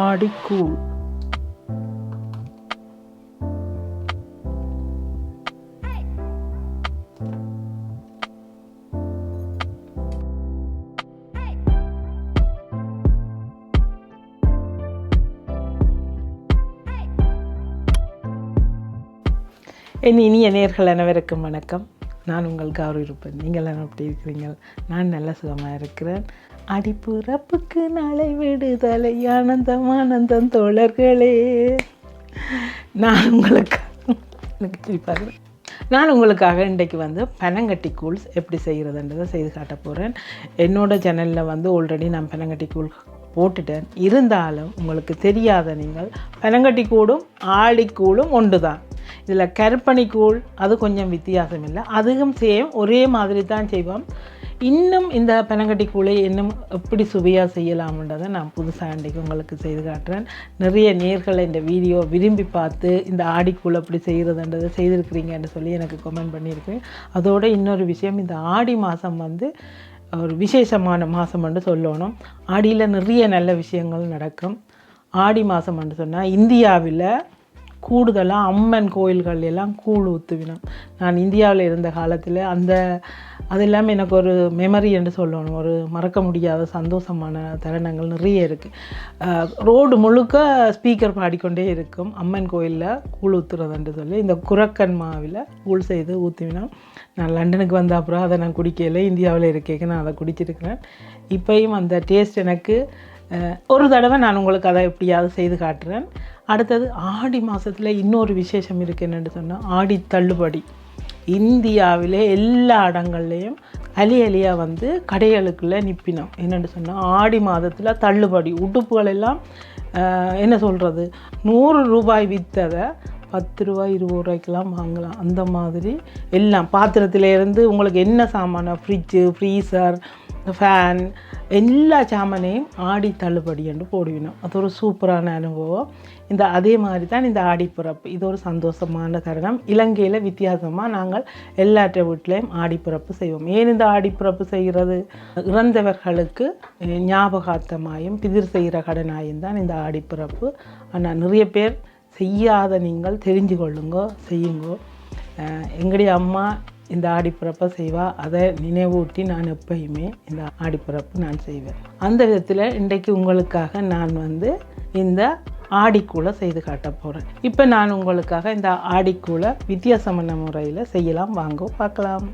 ஆடிக்கூழ். என் இனிய நேயர்கள் அனைவருக்கும் வணக்கம். நான் உங்கள் கௌரி இருப்பேன். நீங்கள் எல்லாம் எப்படி இருக்கிறீங்க? நான் நல்ல சுகமாக இருக்கிறேன். அடிப்புறப்புக்கு நாளை விடுதலை, ஆனந்தம் ஆனந்தம் தோழர்களே. நான் உங்களுக்காக இன்றைக்கு பனங்கட்டி கூழ் எப்படி செய்கிறதுன்றதை செய்து காட்ட போகிறேன். என்னோடய சேனலில் ஆல்ரெடி நான் பனங்கட்டி கூழ் போட்டுட்டேன். இருந்தாலும் உங்களுக்கு தெரியாத நீங்கள் பனங்கட்டி கூழும் ஆடிக்கூழும் ஒன்று தான். இதில் கருப்பணி கூழ் அது கொஞ்சம் வித்தியாசம் இல்லை, அதுவும் சேம் ஒரே மாதிரி தான் செய்வோம். இன்னும் இந்த பனங்கட்டி கூழை இன்னும் எப்படி சுவையாக செய்யலாம்ன்றதை நான் புதுசாக இன்றைக்கு உங்களுக்கு செய்து காட்டுறேன். நிறைய நேர்களை இந்த வீடியோ விரும்பி பார்த்து இந்த ஆடிக்கூழ் எப்படி செய்கிறதுன்றதை செய்திருக்கிறீங்கன்னு சொல்லி எனக்கு கமெண்ட் பண்ணியிருக்கேன். அதோட இன்னொரு விஷயம், இந்த ஆடி மாதம் ஒரு விசேஷமான மாதம் என்று சொல்லணும். ஆடியில் நிறைய நல்ல விஷயங்கள் நடக்கும். ஆடி மாதம் என்று சொன்னால் இந்தியாவில் கூடுதலாக அம்மன் கோயில்கள் எல்லாம் கூழ் ஊற்றுவினோம். நான் இந்தியாவில் இருந்த காலத்தில் அது எல்லாமே எனக்கு ஒரு மெமரி என்று சொல்லணும். ஒரு மறக்க முடியாத சந்தோஷமான தருணங்கள் நிறைய இருக்குது. ரோடு முழுக்க ஸ்பீக்கர் பாடிக்கொண்டே இருக்கும் அம்மன் கோயிலில் கூழ் ஊற்றுறதுன்னு சொல்லி. இந்த குரக்கன் மாவில் கூழ் செய்து ஊற்றுவினோம். நான் லண்டனுக்கு வந்த அப்புறம் அதை நான் குடிக்கல, இந்தியாவில் இருக்கேன் நான் அதை குடிச்சிருக்கிறேன். இப்போயும் அந்த டேஸ்ட் எனக்கு ஒரு தடவை நான் உங்களுக்கு அதை எப்படியாவது செய்து காட்டுறேன். அடுத்தது ஆடி மாதத்தில் இன்னொரு விசேஷம் இருக்குது. என்னென்னு சொன்னால் ஆடி தள்ளுபடி. இந்தியாவிலே எல்லா இடங்கள்லேயும் அலியாக கடைகளுக்குள்ளே நிற்பினோம். என்னென்னு சொன்னால் ஆடி மாதத்தில் தள்ளுபடி. உடுப்புகள் எல்லாம் என்ன சொல்கிறது, 100 ரூபாய் விற்றதை 10 ரூபாய் 20 ரூபாய்க்கெல்லாம் வாங்கலாம். அந்த மாதிரி எல்லாம் பாத்திரத்திலேருந்து உங்களுக்கு என்ன சாமான, ஃப்ரிட்ஜு, ஃப்ரீசர், ஃபேன், எல்லா சாமானையும் ஆடி தள்ளுபடி என்று போடுவினோம். அது ஒரு சூப்பரான அனுபவம். அதே மாதிரி தான் இந்த ஆடிப்பிறப்பு. இது ஒரு சந்தோஷமான தருணம். இலங்கையில் வித்தியாசமாக நாங்கள் எல்லாற்ற வீட்லேயும் ஆடிப்பிறப்பு செய்வோம். ஏன் இந்த ஆடிப்பிறப்பு செய்கிறது? இறந்தவர்களுக்கு ஞாபகார்த்தமாயும் பிதிர் செய்கிற கடனாயும் தான் இந்த ஆடிப்பிறப்பு. ஆனால் நிறைய பேர் செய்யாத நீங்கள் தெரிஞ்சு கொள்ளுங்கோ, செய்யுங்கோ. எங்களுடைய அம்மா இந்த ஆடிப்பிறப்பை செய்வா. அதை நினைவூட்டி நான் எப்பயுமே இந்த ஆடிப்பிறப்பு நான் செய்வேன். அந்த விதத்தில் இன்றைக்கு உங்களுக்காக நான் இந்த ஆடிக்கூழை செய்து காட்ட போகிறேன். இப்போ நான் உங்களுக்காக இந்த ஆடிக்கூழை வித்தியாசமான முறையில் செய்யலாம். வாங்க பார்க்கலாம்.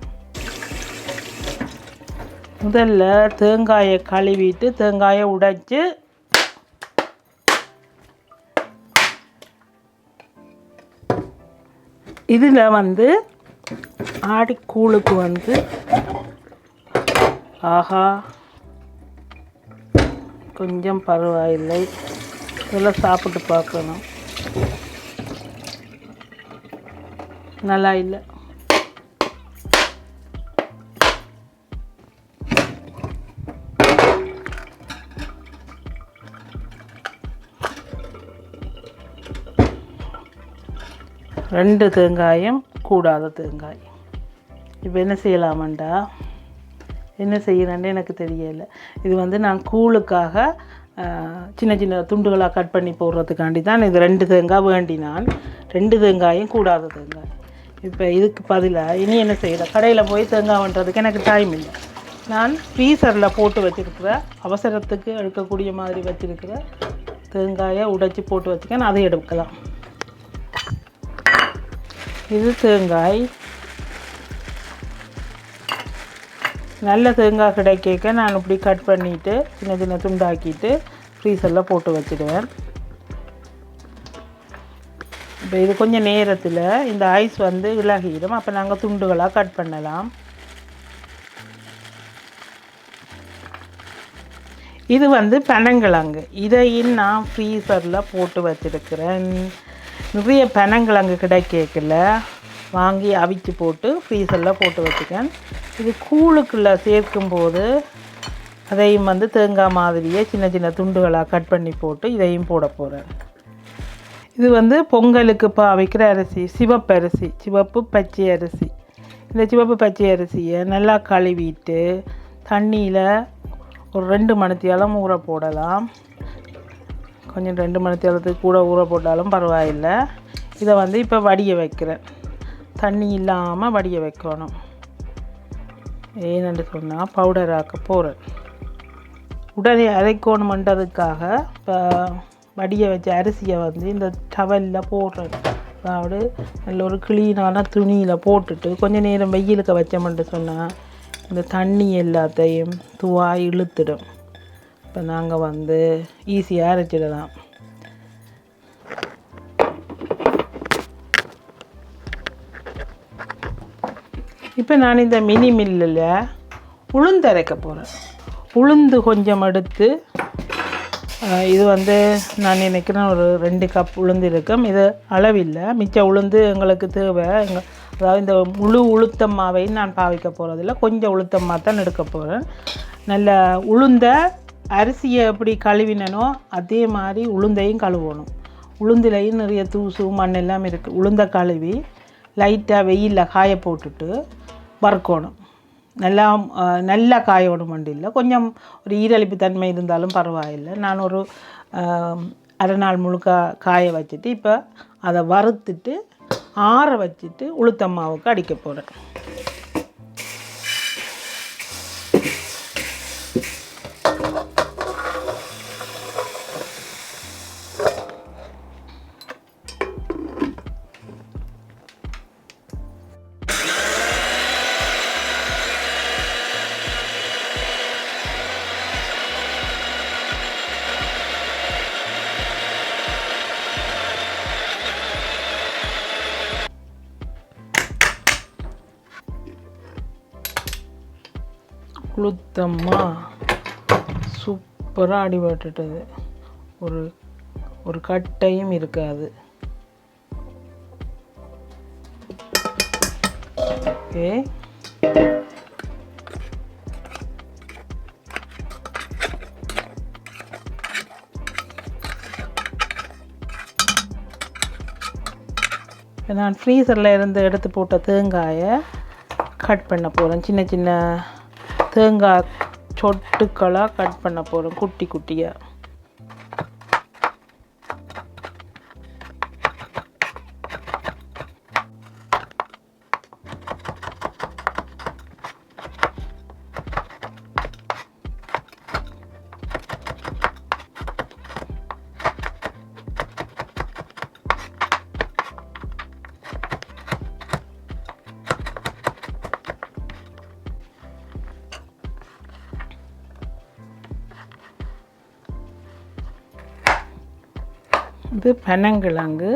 முதல்ல தேங்காயை கழுவிட்டு தேங்காயை உடைச்சி இதில் ஆடிக்கூழுக்கு ஆஹா கொஞ்சம் பரவாயில்லை, இதெல்லாம் சாப்பிட்டு பார்க்கணும். நல்லா இல்லை. ரெண்டு தேங்காயும் கூடாத தேங்காய். இப்போ என்ன செய்யலாமண்டா, என்ன செய்யணுன்னு எனக்கு தெரியலை. இது நான் கூழுக்காக சின்ன சின்ன துண்டுகளாக கட் பண்ணி போடுறதுக்காண்டி தான் இது 2 தேங்காய் வேண்டி நான் 2 தேங்காயும் கூடாத தேங்காய். இப்போ இதுக்கு பதிலாக இனி என்ன செய்யலாம், கடையில் போய் தேங்காய் பண்ணுறதுக்கு எனக்கு டைம் இல்லை. நான் ஃப்ரீசரில் போட்டு வச்சுருக்கிற, அவசரத்துக்கு எடுக்கக்கூடிய மாதிரி வச்சுருக்கிற தேங்காயை உடைச்சி போட்டு வச்சுக்கேன். அதை எடுக்கலாம். இது தேங்காய். நல்ல தேங்காய் கிடைக்க நான் இப்படி கட் பண்ணிவிட்டு சின்ன சின்ன துண்டாக்கிட்டு ஃப்ரீசரில் போட்டு வச்சுடுவேன். இப்போ இது கொஞ்சம் நேரத்தில் இந்த ஐஸ் இலகிடும். அப்போ நாங்கள் துண்டுகளாக கட் பண்ணலாம். இது பனங்கிழங்கு. இதையும் நான் ஃப்ரீசரில் போட்டு வச்சுருக்கிறேன். நிறைய பனங்கிழங்கு கிடைக்கல, வாங்கி அவிச்சு போட்டு ஃப்ரீசரில் போட்டு வச்சுக்கேன். இது கூழுக்குள்ளே சேர்க்கும்போது அதையும் தேங்காய் மாதிரியே சின்ன சின்ன துண்டுகளாக கட் பண்ணி போட்டு இதையும் போட போகிறேன். இது பொங்கலுக்கு பாவிக்கிற அரிசி, சிவப்பரிசி, சிவப்பு பச்சை அரிசி. இந்த சிவப்பு பச்சை அரிசியை நல்லா கழுவிட்டு தண்ணியில் ஒரு 2 மணித்தியாலம் ஊற போடலாம். கொஞ்சம் 2 மணி நேரத்துக்கு கூட ஊற போட்டாலும் பரவாயில்லை. இதை வந்து இப்போ வடிய வைக்கிறேன். தண்ணி இல்லாமல் வடிய வைக்கணும். ஏன்னு சொன்னால் பவுடர் ஆக்க போகிறேன். உடனே அரைக்கணுமன்றதுக்காக இப்போ வடிய வச்ச அரிசியை வந்து இந்த டவலில் போடுறேன். அதாவது நல்ல ஒரு க்ளீனான துணியில் போட்டுட்டு கொஞ்சம் நேரம் வெயிலுக்கு வச்சோம்னு சொன்னால் இந்த தண்ணி எல்லாத்தையும் துவாய் இழுத்துடும். இப்போ நாங்கள் வந்து ஈஸியாக அரைச்சிடலாம். இப்போ நான் இந்த மினி மில்லில் உளுந்து அரைக்க போகிறேன். உளுந்து கொஞ்சம் எடுத்து இது வந்து நான் நினைக்கிறேன் ஒரு 2 கப் உளுந்து இருக்கும். இது அளவில்லை, மிச்ச உளுந்து எங்களுக்கு தேவை. அதாவது இந்த முழு உளுத்தம்மாவை நான் பாவிக்க போகிறதில்ல, கொஞ்சம் உளுத்தம்மா தான் எடுக்க போகிறேன். நல்ல உளுந்த அரிசியை எப்படி கழுவினோ அதே மாதிரி உளுந்தையும் கழுவணும். உளுந்துலையும் நிறைய தூசு மண் எல்லாம் இருக்குது. உளுந்த கழுவி லைட்டாக வெயிலில் காய போட்டுட்டு வறுக்கணும். நல்லா காயணும் வண்டி இல்லை, கொஞ்சம் ஒரு ஈரழிப்பு தன்மை இருந்தாலும் பரவாயில்லை. நான் ஒரு அரை நாள் முழுக்க காய வச்சுட்டு இப்போ அதை வறுத்துட்டு ஆற வச்சுட்டு உளுத்தம்மாவுக்கு அடிக்க போகிறேன். உளுத்தம்மா சூப்பராக அடிபட்டுட்டது. ஒரு கட்டையும் இருக்காது. ஓகே, நான் ஃப்ரீசரில் இருந்து எடுத்து போட்ட தேங்காயை கட் பண்ண போகிறேன். சின்ன சின்ன தேங்காய் சொட்டுக்களாக கட் பண்ண போகிறோம், குட்டி குட்டியாக. இது பனங்கிழங்கு.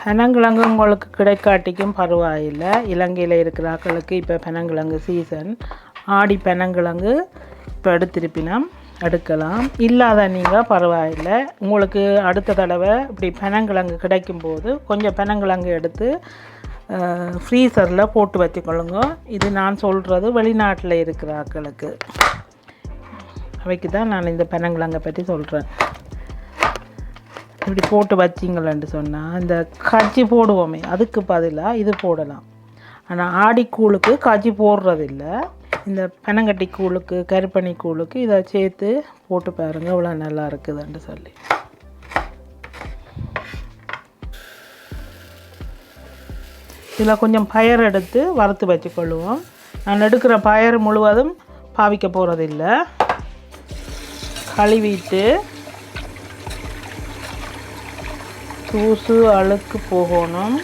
பனங்கிழங்கு உங்களுக்கு கிடைக்காட்டிக்கும் பரவாயில்லை. இலங்கையில் இருக்கிற ஆக்களுக்கு இப்போ பனங்கிழங்கு சீசன். ஆடி பனங்கிழங்கு இப்போ எடுக்கலாம். இல்லாத நீங்கள் பரவாயில்லை. உங்களுக்கு அடுத்த தடவை இப்படி பனங்கிழங்கு கிடைக்கும்போது கொஞ்சம் பனங்கிழங்கு எடுத்து ஃப்ரீசரில் போட்டு வச்சுக்கொள்ளுங்க. இது நான் சொல்கிறது வெளிநாட்டில் இருக்கிற ஆக்களுக்கு, அவைக்கு தான் நான் இந்த பனங்கிழங்கை பற்றி சொல்கிறேன். இப்படி போட்டு வச்சிங்களேன்னு சொன்னால் இந்த கஜ்ஜி போடுவோமே அதுக்கு பதிலாக இது போடலாம். ஆனால் ஆடிக்கூழுக்கு கஜ்ஜி போடுறதில்லை. இந்த பனங்கட்டி கூழுக்கு கருப்பணி கூழுக்கு இதை சேர்த்து போட்டு பாருங்கள், இவ்வளோ நல்லா இருக்குதுன்னு சொல்லி. இதில் கொஞ்சம் பயறு எடுத்து வறுத்து வச்சுக்கொள்ளுவோம். நான் எடுக்கிற பயறு முழுவதும் பாவிக்க போகிறதில்லை. கழுவிட்டு தூசு அழுக்கு போகணும்.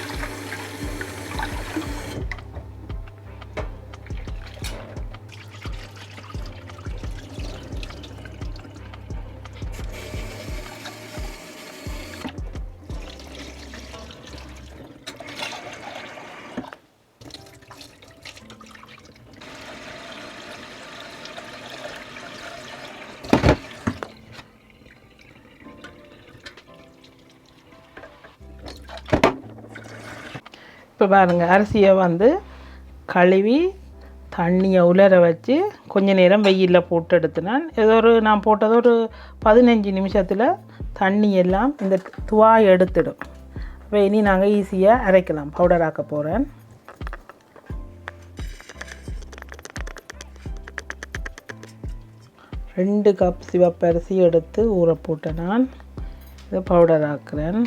இப்போ பாருங்கள், அரிசியை வந்து கழுவி தண்ணியை உலர வச்சு கொஞ்ச நேரம் வெயிலில் போட்டு எடுத்துனேன். நான் போட்டது ஒரு 15 நிமிஷத்தில் தண்ணி எல்லாம் இந்த துவாய் எடுத்துடும். இப்போ இனி நாங்கள் ஈஸியாக அரைக்கலாம். பவுடர் ஆக்க போகிறேன். ரெண்டு கப் சிவப்பரிசி எடுத்து ஊற போட்டேன். நான் இதை பவுடர் ஆக்குறேன்.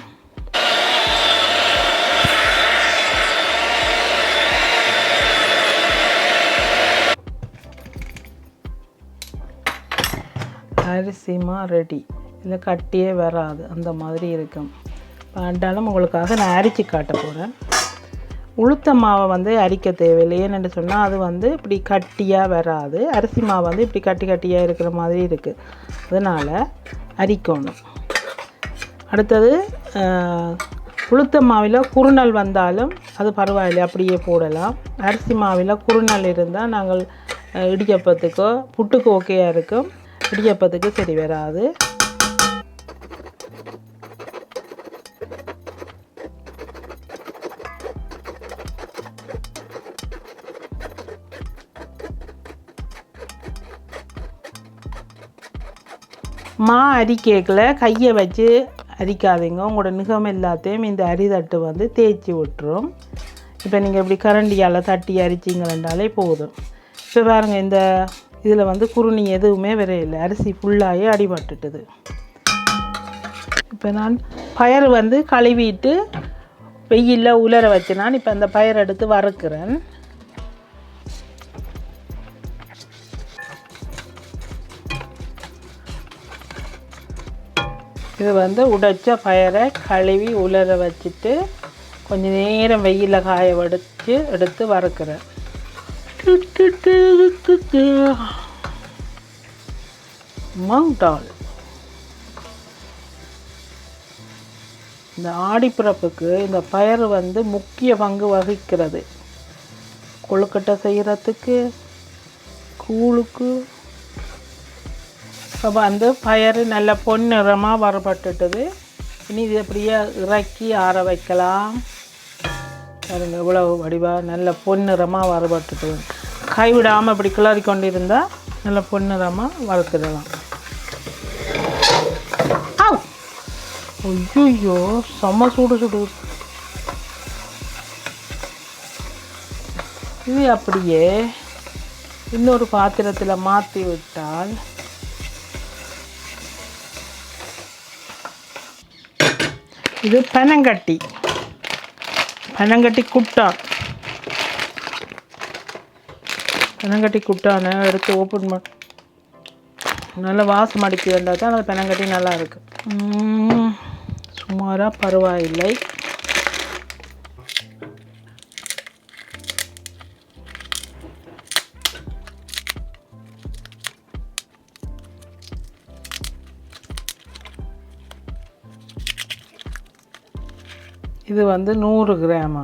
அரிசிமா ரெடி. இதில் கட்டியே வராது, அந்த மாதிரி இருக்கும். வேண்டாலும் உங்களுக்காக நான் அரிச்சு காட்ட போகிறேன். உளுத்த மாவை வந்து அரிக்க தேவையில்லை. ஏன்னு சொன்னால் அது வந்து இப்படி கட்டியாக வராது. அரிசி மாவு வந்து இப்படி கட்டி கட்டியாக இருக்கிற மாதிரி இருக்குது, அதனால் அரிக்கணும். அடுத்தது உளுத்த மாவில் குறுநல் வந்தாலும் அது பரவாயில்லை, அப்படியே போடலாம். அரிசி மாவில் குறுநல் இருந்தால் நாங்கள் இடியப்பத்துக்கோ புட்டுக்கு ஓகேயாக இருக்கும், இடியப்பத்துக்கு சரி வராது. மா அரிக்கேக்கில் கையை வச்சு அரிக்காதீங்க. உங்களோட நிகம் எல்லாத்தையும் இந்த அரிதட்டு வந்து தேய்ச்சி விட்டுரும். இப்போ நீங்கள் இப்படி கரண்டியால் தட்டி அரிச்சிங்களாலே போதும். இப்போ பாருங்கள், இந்த இதில் வந்து குருணி எதுவுமே வரையில்லை, அரிசி ஃபுல்லாகவே அடிபட்டுட்டுது. இப்போ நான் பயறு வந்து கழுவிட்டு வெயிலில் உலர வச்சு நான் இப்போ அந்த பயறு எடுத்து வறுக்கிறேன். இது வந்து உடைச்ச பயரை கழுவி உலர வச்சுட்டு கொஞ்சம் நேரம் வெயிலில் காய வடித்து எடுத்து வறுக்கிறேன். மங்டால் இந்த ஆடிப்பிறப்புக்கு இந்த பயறு வந்து முக்கிய பங்கு வகிக்கிறது. கொழுக்கட்டை செய்கிறதுக்கு, கூழுக்கு. அப்போ அந்த பயறு நல்ல பொன்னிறமாக வறுபட்டுட்டது. இனி இது அப்படியே இறக்கி ஆற வைக்கலாம். பாருங்க, இவ்வளவு வடிவாக நல்ல பொன்னிறமாக வறுபட்டுட்டது. கைவிடாமல் இப்படி கிளறி கொண்டு இருந்தால் நல்ல பொன்னிறமாக வறுத்துடலாம். ஐயோ, செம்ம சூடு சுடு. இது அப்படியே இன்னொரு பாத்திரத்தில் மாற்றி விட்டால் இது பனங்கட்டி குட்டான். பனங்கட்டி குட்டானை எடுத்து ஓப்பன் பண்ண நல்லா வாசம் அடிக்க இருந்தால் தான் அந்த பனங்கட்டி நல்லா இருக்கு. சுமாராக பரவாயில்லை. இது வந்து 100 கிராம்.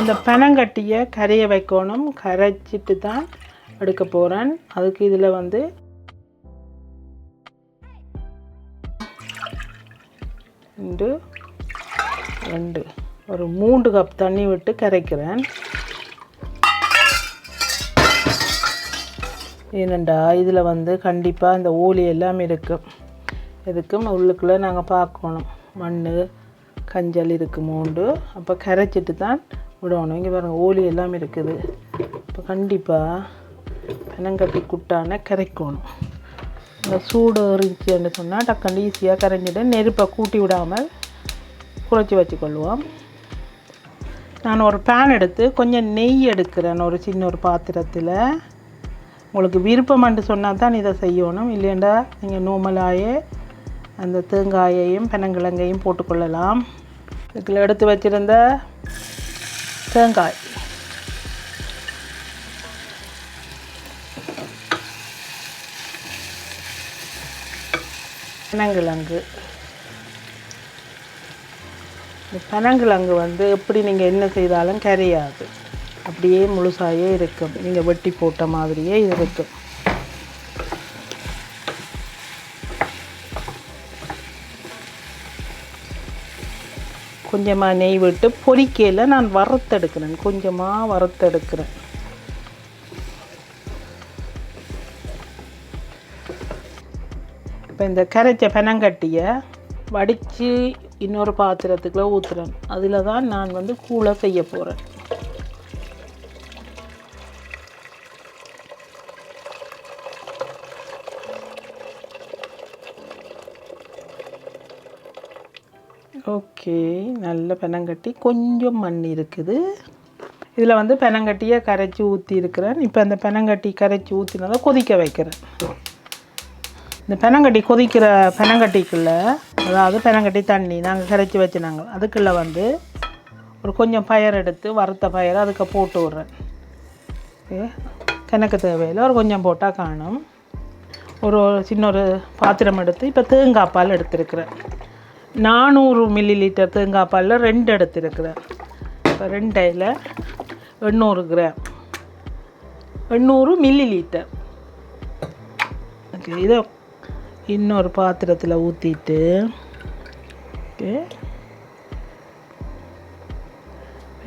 இந்த பனங்கட்டியை கரைய வைக்கணும். கரைச்சிட்டு தான் எடுக்க போகிறேன். அதுக்கு இதில் வந்து 2 ஒரு 3 கப் தண்ணி விட்டு கரைக்கிறேன். ஏனண்டா இதில் வந்து கண்டிப்பாக இந்த ஓலி எல்லாம் இருக்கும். எதுக்கும் உள்ளுக்குள்ளே நாங்கள் பார்க்கணும், மண் கஞ்சல் இருக்குமோண்டு. அப்போ கரைச்சிட்டு தான் விடணும். இங்கே பாருங்கள், ஓலி எல்லாம் இருக்குது. இப்போ கண்டிப்பாக பனங்கட்டி குட்டான கரைக்கணும். இந்த சூடு இருந்துச்சுன்னு சொன்னால் டக்குன்னு ஈஸியாக கரைஞ்சிட்டு நெருப்பை கூட்டி விடாமல் குறைச்சி வச்சுக்கொள்வோம். நான் ஒரு பேன் எடுத்து கொஞ்சம் நெய் எடுக்கிறேன் ஒரு சின்ன ஒரு பாத்திரத்தில். உங்களுக்கு விருப்பம்னு சொன்னால் தான் இதை செய்யணும். இல்லைண்டா நீங்கள் நோமலாயே அந்த தேங்காயையும் பனங்கிழங்கையும் போட்டுக்கொள்ளலாம். இதுக்குள்ள எடுத்து வச்சுருந்த தேங்காய், பனங்கிழங்கு. இந்த பனங்கிழங்கு வந்து எப்படி நீங்கள் என்ன செய்தாலும் கரையாது, அப்படியே முழுசாயே இருக்கும். நீங்கள் வெட்டி போட்ட மாதிரியே இருக்கும். கொஞ்சமாக நெய் விட்டு பொரிக்கையில் நான் வறுத்தெடுக்கிறேன், கொஞ்சமாக வறுத்தெடுக்கிறேன். இப்போ இந்த கரைச்ச பனங்கட்டியை வடித்து இன்னொரு பாத்திரத்துக்குள்ளே ஊற்றுறேன். அதில் தான் நான் வந்து கூழை செய்ய போகிறேன். ஓகே, நல்ல பனங்கட்டி, கொஞ்சம் மண் இருக்குது இதில். வந்து பனங்கட்டியை கரைச்சி ஊற்றி இருக்கிறேன். இப்போ அந்த பனங்கட்டி கரைச்சி ஊற்றினதை கொதிக்க வைக்கிறேன். இந்த பனங்கட்டி கொதிக்கிற பனங்கட்டிக்குள்ளே, அதாவது பனங்கட்டி தண்ணி நாங்கள் கரைச்சி வச்சுனாங்க, அதுக்குள்ளே வந்து ஒரு கொஞ்சம் பயர் எடுத்து வறுத்த பயரை அதுக்கு போட்டு விட்றேன். கணக்கு தேவையில் ஒரு கொஞ்சம் போட்டால் காணும். ஒரு சின்ன ஒரு பாத்திரம் எடுத்து இப்போ தேங்காய் பால் எடுத்துருக்கிறேன். 400 மில்லிலிட்டர் தேங்காய் பாலில் 2 எடுத்துருக்கிறேன். இப்போ 2ல் 800 கிராம், 800 மில்லிலிட்டர். ஓகே, இதை இன்னொரு பாத்திரத்தில் ஊற்றிட்டு, ஓகே,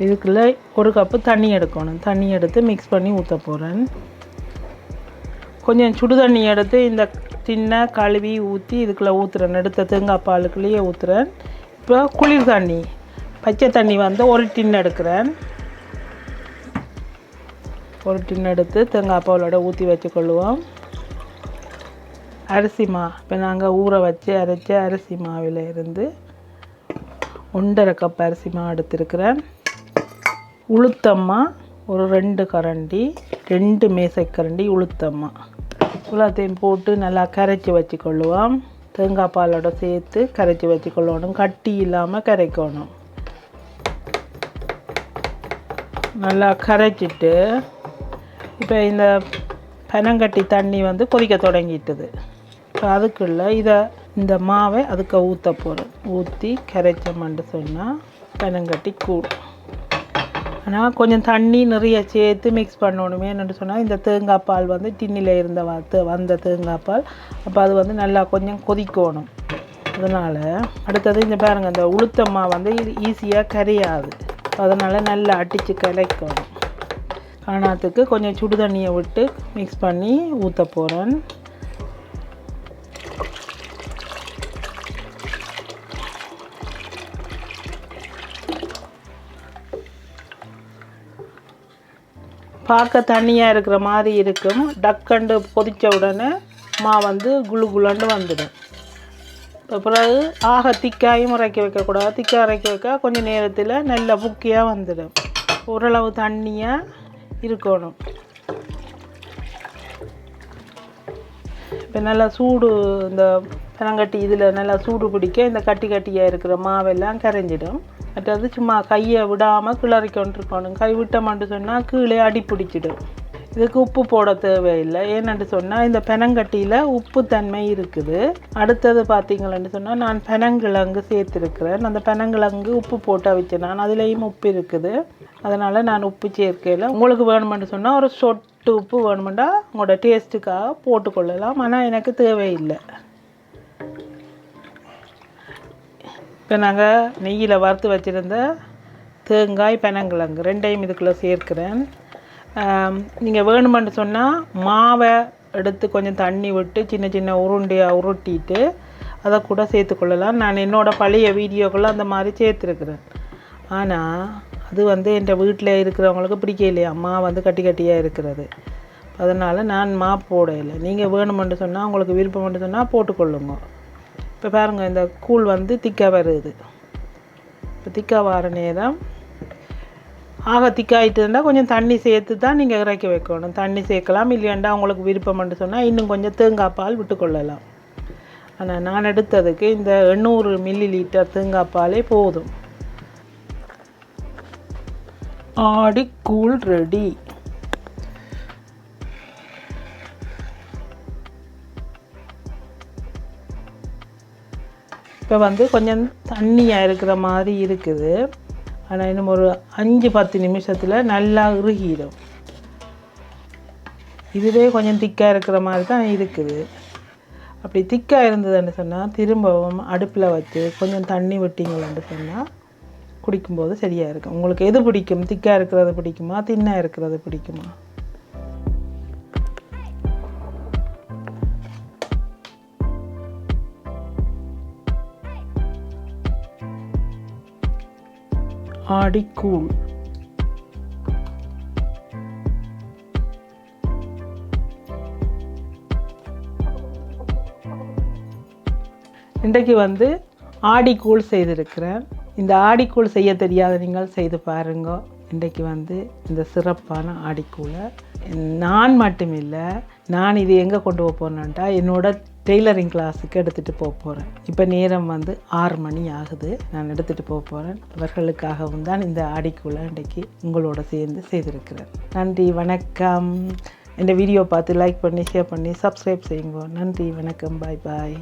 இதுக்குள்ளே 1 கப்பு தண்ணி எடுக்கணும். தண்ணி எடுத்து மிக்ஸ் பண்ணி ஊற்ற போகிறேன். கொஞ்சம் சுடு தண்ணி எடுத்து இந்த டின்னை கழுவி ஊற்றி இதுக்குள்ளே ஊற்றுறேன். எடுத்த தேங்காய் பாலுக்குள்ளேயே ஊற்றுறேன். இப்போ குளிர் தண்ணி, பச்சை தண்ணி வந்து 1 டின் எடுக்கிறேன். 1 டின் எடுத்து தேங்காய் பாலோட ஊற்றி வச்சுக்கொள்ளுவோம். அரிசி மா, இப்போ நாங்கள் ஊற வச்சு அரைச்ச அரிசி மாவில் இருந்து 1.5 கப் அரிசி மா எடுத்துருக்கிறேன். உளுத்தம்மா ஒரு 2 கரண்டி, 2 மேசைக்கரண்டி உளுத்தம்மா. எல்லாத்தையும் போட்டு நல்லா கரைச்சி வச்சுக்கொள்ளுவோம். தேங்காய் பாலோட சேர்த்து கரைச்சி வச்சுக்கொள்ளணும். கட்டி இல்லாமல் கரைக்கணும். நல்லா கரைச்சிட்டு இப்போ இந்த பனங்கட்டி தண்ணி வந்து கொதிக்க தொடங்கிட்டுது. இப்போ அதுக்குள்ளே இந்த மாவை அதுக்கு ஊற்ற போகிறேன். ஊற்றி கரைச்சோம்னு சொன்னால் பனங்கட்டி கூழ். ஆனால் கொஞ்சம் தண்ணி நிறைய சேர்த்து மிக்ஸ் பண்ணணுமே என்னென்னு சொன்னால், இந்த தேங்காய் பால் வந்து டின்னில் இருந்த வந்த தேங்காய் பால், அப்போ அது வந்து நல்லா கொஞ்சம் கொதிக்கணும். அதனால் அடுத்தது இந்த பாருங்கள், இந்த உளுத்தம்மா வந்து இது ஈஸியாக கரையாது. அதனால் நல்லா அடித்து கரைக்கணும். காணாத்துக்கு கொஞ்சம் சுடு தண்ணியை விட்டு மிக்ஸ் பண்ணி ஊற்ற போகிறேன். பார்க்க தண்ணியாக இருக்கிற மாதிரி இருக்கும். டக்கண்டு கொதித்த உடனே மா வந்து குளு குளாண்டு வந்துடும். இப்போ பிறகு ஆக திக்காயும் இறக்கி வைக்கக்கூடாது. திக்காக இறக்கி வைக்க கொஞ்சம் நேரத்தில் நல்ல புக்கியாக வந்துடும். ஓரளவு தண்ணியாக இருக்கணும். இப்போ நல்லா சூடு, இந்த பனங்கட்டி இதில் நல்லா சூடு பிடிக்க இந்த கட்டி கட்டியாக இருக்கிற மாவெல்லாம் கரைஞ்சிடும். மற்றது சும்மா கையை விடாமல் கிளறி கொண்டிருக்கணும். கை விட்டோம்னு சொன்னால் கீழே அடி பிடிச்சிடும். இதுக்கு உப்பு போட தேவையில்லை. ஏன்னு சொன்னால் இந்த பனங்கட்டியில் உப்பு தன்மை இருக்குது. அடுத்தது பார்த்திங்களேன்னு சொன்னால் நான் பனங்கிழங்கு சேர்த்துருக்கிறேன். அந்த பனங்கிழங்கு உப்பு போட்டு வச்சேன். நான் அதுலேயும் உப்பு இருக்குது. அதனால் நான் உப்பு சேர்க்கையில் உங்களுக்கு வேணுமென்று சொன்னால் ஒரு சொட்டு உப்பு வேணுமெண்டா உங்களோட டேஸ்ட்டுக்காக போட்டுக்கொள்ளலாம். ஆனால் எனக்கு தேவையில்லை. இப்போ நாங்கள் நெய்யில் வறுத்து வச்சுருந்த தேங்காய் பனங்கிழங்கு 2யும் இதுக்குள்ளே சேர்க்கிறேன். நீங்கள் வேணுமென்று சொன்னால் மாவை எடுத்து கொஞ்சம் தண்ணி விட்டு சின்ன சின்ன உருண்டையாக உருட்டிட்டு அதை கூட சேர்த்துக்கொள்ளலாம். நான் என்னோடய பழைய வீடியோக்குள்ளே அந்த மாதிரி சேர்த்துருக்குறேன். ஆனால் அது வந்து என் வீட்டில் இருக்கிறவங்களுக்கு பிடிக்கலையா, மா வந்து கட்டி கட்டியாக இருக்கிறது. அதனால் நான் மா போடையில்லை. நீங்கள் வேணுமென்று சொன்னால், உங்களுக்கு விருப்பம்னு சொன்னால் போட்டுக்கொள்ளுங்க. இப்போ பாருங்கள், இந்த கூழ் வந்து திக்காக வருது. இப்போ திக்காக வர நேரம் ஆக திக்காயிட்டு இருந்தால் கொஞ்சம் தண்ணி சேர்த்து தான் நீங்கள் இறக்கி வைக்கணும். தண்ணி சேர்க்கலாம், இல்லையாண்டா உங்களுக்கு விருப்பம்னு சொன்னால் இன்னும் கொஞ்சம் தேங்காய் பால் விட்டுக்கொள்ளலாம். ஆனால் நான் எடுத்ததுக்கு இந்த 800 மில்லிலிட்டர் தேங்காய் பாலே போதும். ஆடி கூழ் ரெடி. இப்போ வந்து கொஞ்சம் தண்ணியாக இருக்கிற மாதிரி இருக்குது. ஆனால் இன்னும் ஒரு 5-10 நிமிஷத்தில் நல்லா இறுகிடும். இதுவே கொஞ்சம் திக்காக இருக்கிற மாதிரி தான் இருக்குது. அப்படி திக்காக இருந்ததுன்னு சொன்னால் திரும்பவும் அடுப்பில் வச்சு கொஞ்சம் தண்ணி விட்டிங்களான்னு சொன்னால் குடிக்கும்போது சரியாக இருக்கும். உங்களுக்கு எது பிடிக்கும்? திக்காக இருக்கிறது பிடிக்குமா, தின்னாக இருக்கிறது பிடிக்குமா? ஆடிக்கூழ் இன்றைக்கு வந்து ஆடிக்கூழ் செய்திருக்கிறேன். இந்த ஆடிக்கூழ் செய்ய தெரியாத நீங்கள் செய்து பாருங்க. இன்றைக்கு வந்து இந்த சிறப்பான ஆடிக்கூழை நான் மட்டும் இல்லை, நான் இது எங்கே கொண்டு போக போகிறேன்ட்டா என்னோட டெய்லரிங் கிளாஸுக்கு எடுத்துகிட்டு போக போகிறேன். இப்போ நேரம் வந்து 6 மணி ஆகுது. நான் எடுத்துகிட்டு போக போகிறேன். அவர்களுக்காகவும் தான் இந்த ஆடிக்கூழை இன்றைக்கு உங்களோட சேர்ந்து செய்திருக்கிறேன். நன்றி, வணக்கம். இந்த வீடியோ பார்த்து லைக் பண்ணி, ஷேர் பண்ணி, சப்ஸ்கிரைப் செய்யுங்க. நன்றி, வணக்கம், பாய் பாய்.